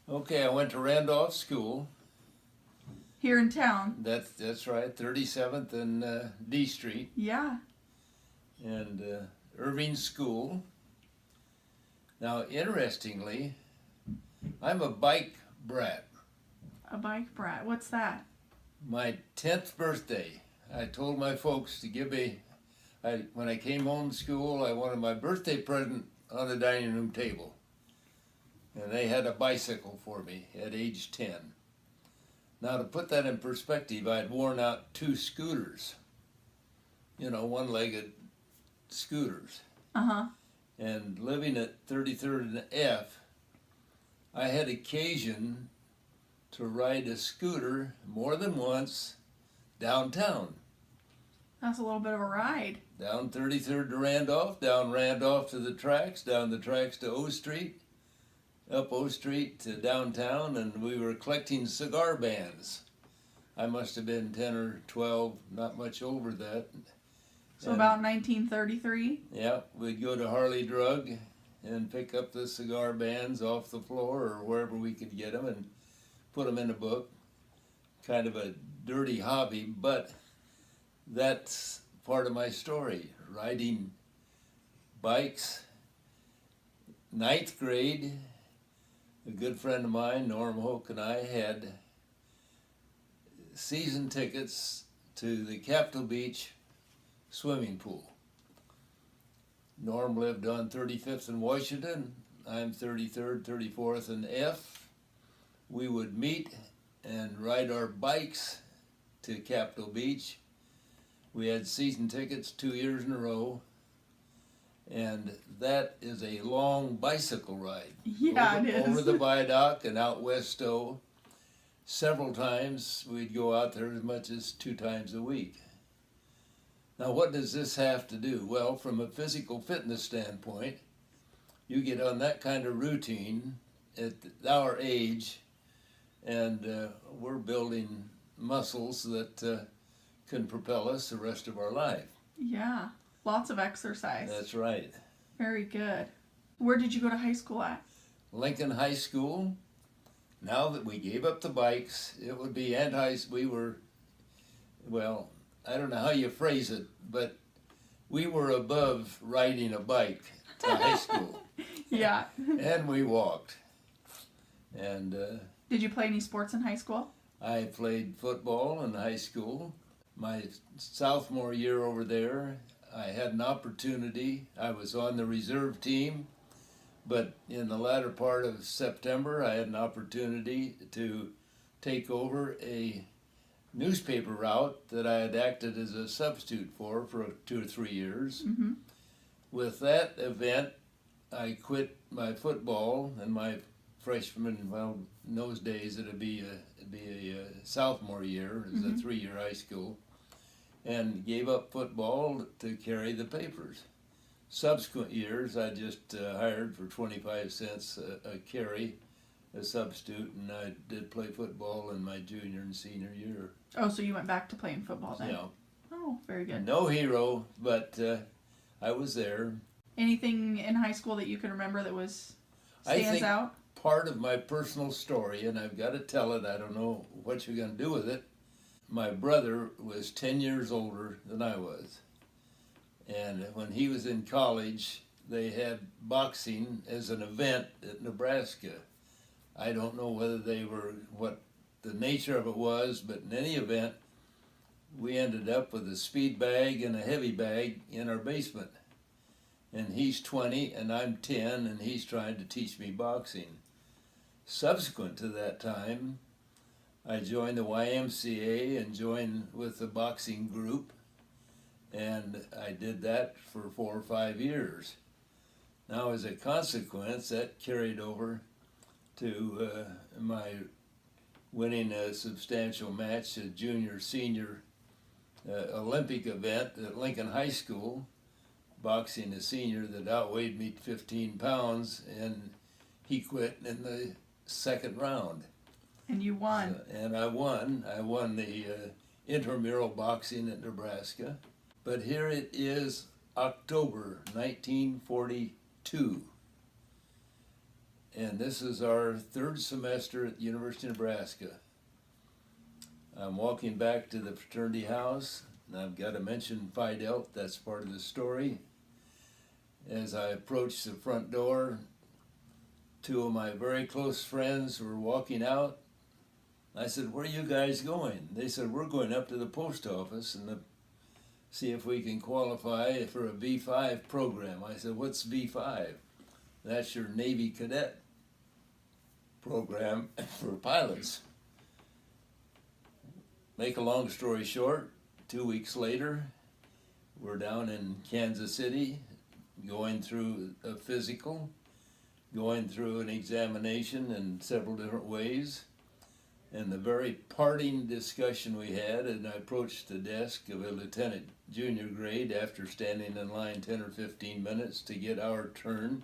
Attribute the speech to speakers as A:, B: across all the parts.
A: Okay, I went to Randolph School.
B: Here in town.
A: That's right, 37th and D Street,
B: Yeah.
A: and Irving School. Now, interestingly, I'm a bike brat.
B: A bike brat. What's that?
A: My 10th birthday, I told my folks to give me, when I came home from school, I wanted my birthday present on the dining room table. And they had a bicycle for me at age 10. Now, to put that in perspective, I'd worn out 2 scooters, one-legged scooters.
B: Uh-huh.
A: And living at 33rd and F, I had occasion to ride a scooter more than once downtown.
B: That's a little bit of a ride.
A: Down 33rd to Randolph, down Randolph to the tracks, down the tracks to O Street, up O Street to downtown, and we were collecting cigar bands. I must have been 10 or 12, not much over that.
B: So about 1933?
A: Yeah, we'd go to Harley Drug and pick up the cigar bands off the floor or wherever we could get them and put them in a book. Kind of a dirty hobby, but that's part of my story. Riding bikes. 9th grade, a good friend of mine, Norm Hoke, and I had season tickets to the Capitol Beach swimming pool. Norm lived on 35th and Washington. I'm 33rd, 34th and F. We would meet and ride our bikes to Capitol Beach. We had season tickets 2 years in a row. And that is a long bicycle ride.
B: Yeah, it is.
A: Over the viaduct and out West Stowe. Several times we'd go out there as much as 2 times a week. Now, what does this have to do? Well, from a physical fitness standpoint, you get on that kind of routine at our age, and we're building muscles that can propel us the rest of our life.
B: Yeah. Lots of exercise.
A: That's right.
B: Very good. Where did you go to high school at?
A: Lincoln High School. Now that we gave up the bikes, it would be we were, well, I don't know how you phrase it, but we were above riding a bike to high school.
B: Yeah.
A: And we walked. And
B: Did you play any sports in high school?
A: I played football in high school. My sophomore year over there, I had an opportunity. I was on the reserve team, but in the latter part of September, I had an opportunity to take over a newspaper route that I had acted as a substitute for 2 or 3 years.
B: Mm-hmm.
A: With that event, I quit my football and my freshman, well, in those days it'd be a sophomore year, it was a 3-year high school, and gave up football to carry the papers. Subsequent years, I just hired for 25 cents a carry, a substitute, and I did play football in my junior and senior year.
B: Oh, so you went back to playing football then?
A: Yeah.
B: Oh, very good.
A: No hero, but I was there.
B: Anything in high school that you can remember that stands out?
A: Part of my personal story, and I've got to tell it, I don't know what you're going to do with it. My brother was 10 years older than I was. And when he was in college, they had boxing as an event at Nebraska. I don't know what the nature of it was, but in any event, we ended up with a speed bag and a heavy bag in our basement. And he's 20 and I'm 10, and he's trying to teach me boxing. Subsequent to that time, I joined the YMCA and joined with the boxing group, and I did that for 4 or 5 years. Now, as a consequence, that carried over to my winning a substantial match, a junior-senior Olympic event at Lincoln High School, boxing a senior that outweighed me 15 pounds, and he quit in the second round.
B: And you won.
A: And I won. I won the intramural boxing at Nebraska. But here it is, October 1942. and this is our third semester at the University of Nebraska. I'm walking back to the fraternity house, and I've got to mention Phi Delta, that's part of the story. As I approached the front door, two of my very close friends were walking out. I said, "Where are you guys going?" They said, "We're going up to the post office and see if we can qualify for a V5 program." I said, "What's V5? That's your Navy cadet program for pilots." Make a long story short, 2 weeks later, we're down in Kansas City, going through a physical, going through an examination in several different ways. And the very parting discussion we had, and I approached the desk of a lieutenant junior grade after standing in line 10 or 15 minutes to get our turn.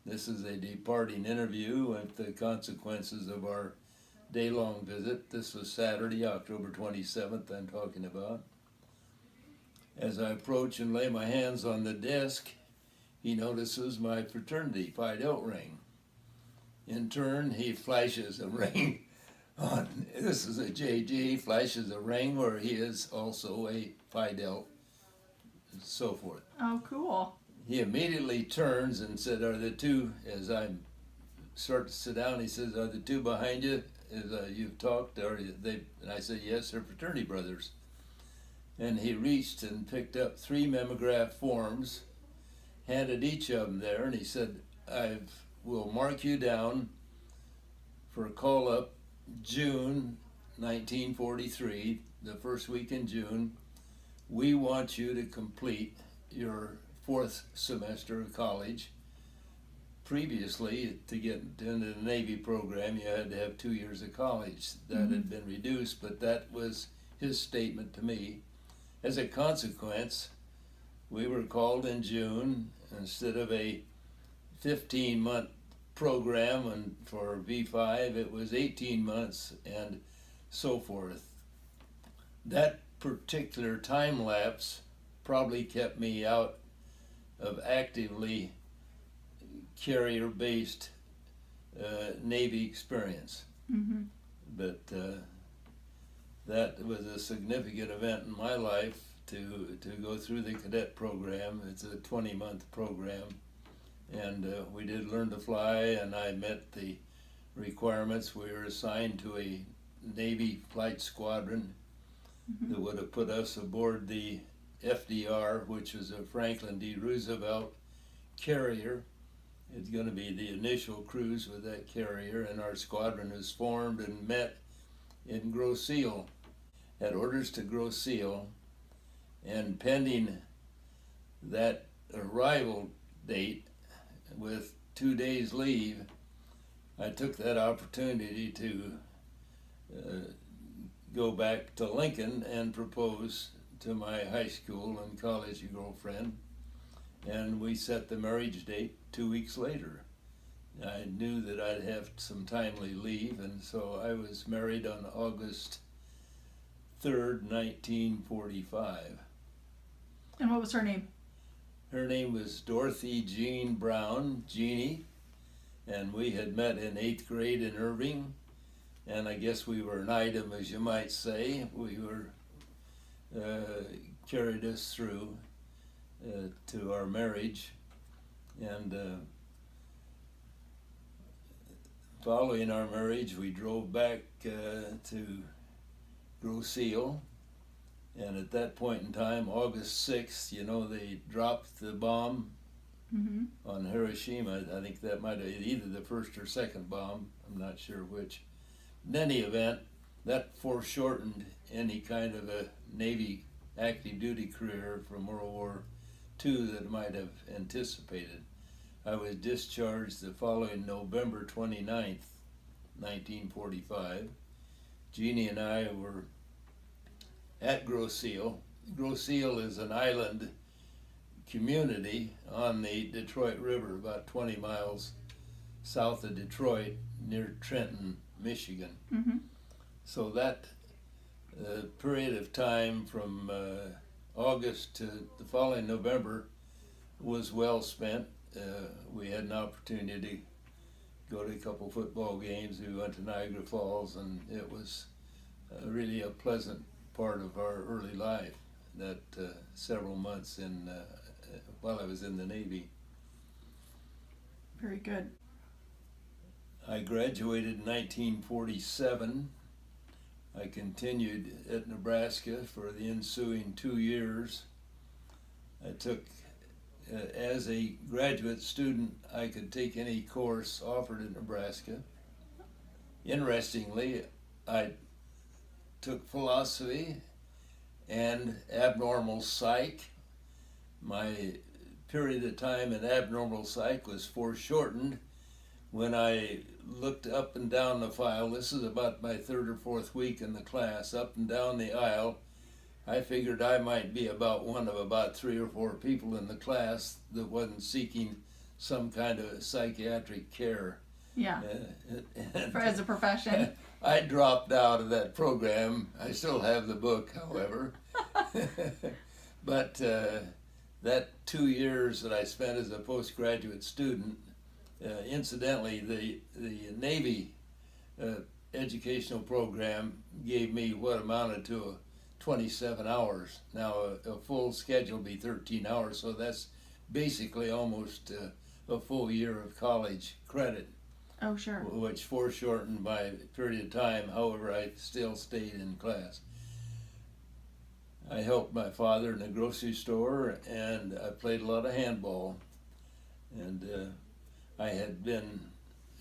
A: This is a departing interview with the consequences of our day-long visit. This was Saturday, October 27th, I'm talking about. As I approach and lay my hands on the desk, he notices my fraternity Phi Delta ring. In turn, he flashes a ring on, this is a JG, flashes a ring where he is also a Phi Delta, and so forth.
B: Oh, cool.
A: He immediately turns and said, "Are the two," as I start to sit down, he says, "Are the two behind you, as you've talked, are they?" And I said, "Yes, they're fraternity brothers." And he reached and picked up 3 mimeograph forms, handed each of them there, and he said, "I will mark you down for a call-up June 1943, the first week in June. We want you to complete your 4th semester of college. Previously, to get into the Navy program, you had to have 2 years of college. That had been reduced, but that was his statement to me. As a consequence, we were called in June. Instead of a 15-month program, and for V5 it was 18 months and so forth. That particular time lapse probably kept me out of actively carrier-based Navy experience.
B: Mm-hmm.
A: But that was a significant event in my life to go through the cadet program. It's a 20-month program, and we did learn to fly, and I met the requirements. We were assigned to a Navy flight squadron that would have put us aboard the FDR, which is a Franklin D. Roosevelt carrier. It's going to be the initial cruise with that carrier, and our squadron is formed and met in Grosse Ile. Had orders to Grosse Ile, and pending that arrival date with 2 days leave, I took that opportunity to go back to Lincoln and propose to my high school and college girlfriend, and we set the marriage date 2 weeks later. I knew that I'd have some timely leave, and so I was married on August 3rd, 1945.
B: And what was her name?
A: Her name was Dorothy Jean Brown, Jeannie, and we had met in 8th grade in Irving, and I guess we were an item, as you might say. We were carried us through to our marriage, and following our marriage, we drove back to Grosse Ile, and at that point in time, August 6th, you know, they dropped the bomb on Hiroshima. I think that might have been either the first or second bomb, I'm not sure which. In any event, that foreshortened any kind of a Navy active duty career from World War II that I might have anticipated. I was discharged the following November 29th, 1945. Jeannie and I were at Grosse Ile. Grosse Ile is an island community on the Detroit River, about 20 miles south of Detroit, near Trenton, Michigan. So that period of time from August to the following November was well spent. We had an opportunity go to a couple football games. We went to Niagara Falls, and it was really a pleasant part of our early life, that several months while I was in the Navy.
B: Very good.
A: I graduated in 1947. I continued at Nebraska for the ensuing 2 years. I took, as a graduate student, I could take any course offered at Nebraska. Interestingly, I took philosophy and abnormal psych. My period of time in abnormal psych was foreshortened. When I looked up and down the file, this is about my third or fourth week in the class, up and down the aisle, I figured I might be about one of about 3 or 4 people in the class that wasn't seeking some kind of psychiatric care.
B: Yeah. As a profession.
A: I dropped out of that program. I still have the book, however. But that 2 years that I spent as a postgraduate student, incidentally, the Navy educational program gave me what amounted to 27 hours. Now, a full schedule would be 13 hours, so that's basically almost a full year of college credit.
B: Oh, sure.
A: Which foreshortened my period of time. However, I still stayed in class. I helped my father in the grocery store, and I played a lot of handball. And I had been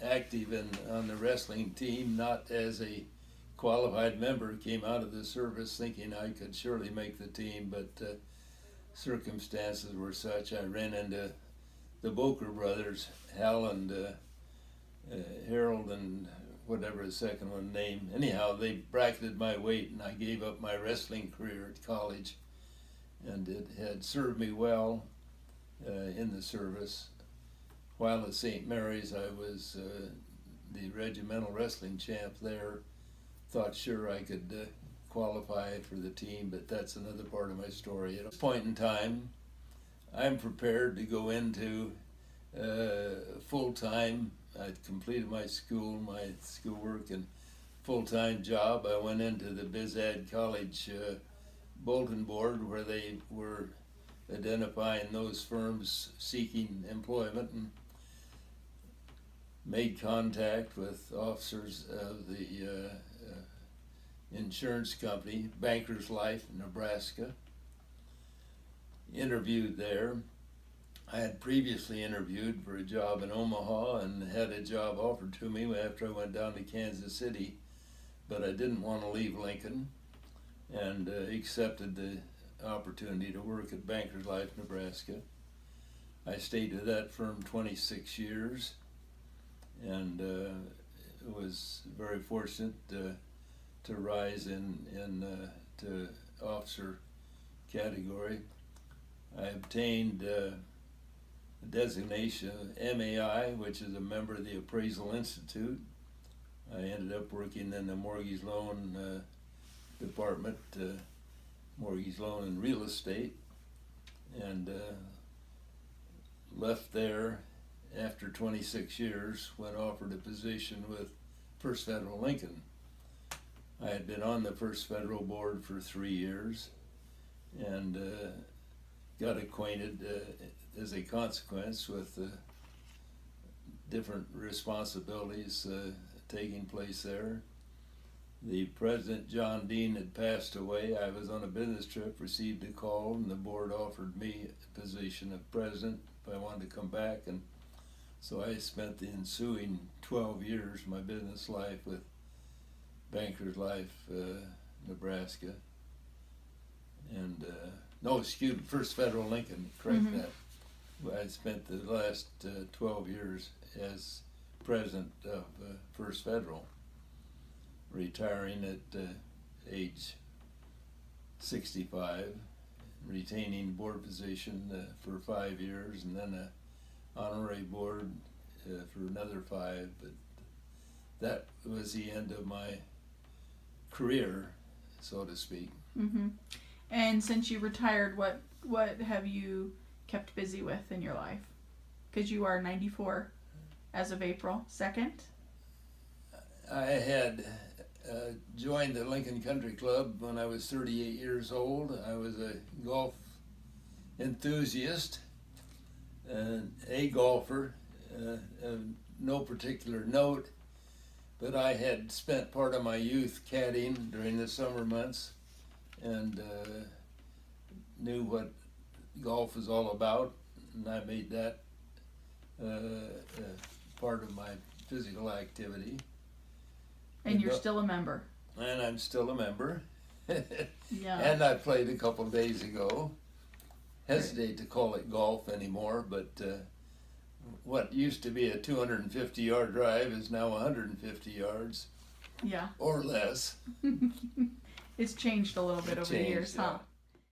A: active on the wrestling team, not as a qualified member. Came out of the service thinking I could surely make the team, but circumstances were such. I ran into the Boker brothers, Hal and Harold and whatever the second one named. Anyhow, they bracketed my weight, and I gave up my wrestling career at college, and it had served me well in the service. While at St. Mary's, I was the regimental wrestling champ there. Thought sure I could qualify for the team, but that's another part of my story. At this point in time, I'm prepared to go into full-time. I'd completed my schoolwork and full-time job. I went into the BizAd College bulletin board where they were identifying those firms seeking employment, and made contact with officers of the insurance company, Bankers Life in Nebraska. Interviewed there. I had previously interviewed for a job in Omaha and had a job offered to me after I went down to Kansas City, but I didn't want to leave Lincoln, and accepted the opportunity to work at Bankers Life, Nebraska. I stayed with that firm 26 years, and was very fortunate to rise to officer category. I obtained designation of MAI, which is a member of the Appraisal Institute. I ended up working in the mortgage loan department, mortgage loan and real estate, and left there after 26 years when offered a position with First Federal Lincoln. I had been on the First Federal Board for 3 years, and got acquainted as a consequence with different responsibilities taking place there. The president, John Dean, had passed away. I was on a business trip, received a call, and the board offered me a position of president if I wanted to come back. And so I spent the ensuing 12 years of my business life with Bankers Life, Nebraska. And First Federal Lincoln, correct that. I spent the last 12 years as president of First Federal, retiring at age 65, retaining board position for 5 years, and then an honorary board for another 5. But that was the end of my career, so to speak.
B: Mm-hmm. And since you retired, what have you kept busy with in your life? Because you are 94 as of April 2nd?
A: I had joined the Lincoln Country Club when I was 38 years old. I was a golf enthusiast and a golfer, of no particular note, but I had spent part of my youth caddying during the summer months and knew what golf was all about, and I made that part of my physical activity.
B: And you're still a member.
A: And I'm still a member.
B: Yeah.
A: And I played a couple of days ago. Hesitate to call it golf anymore, but what used to be a 250-yard drive is now 150 yards.
B: Yeah.
A: Or less.
B: It's changed a little bit over the years, huh?
A: Yeah.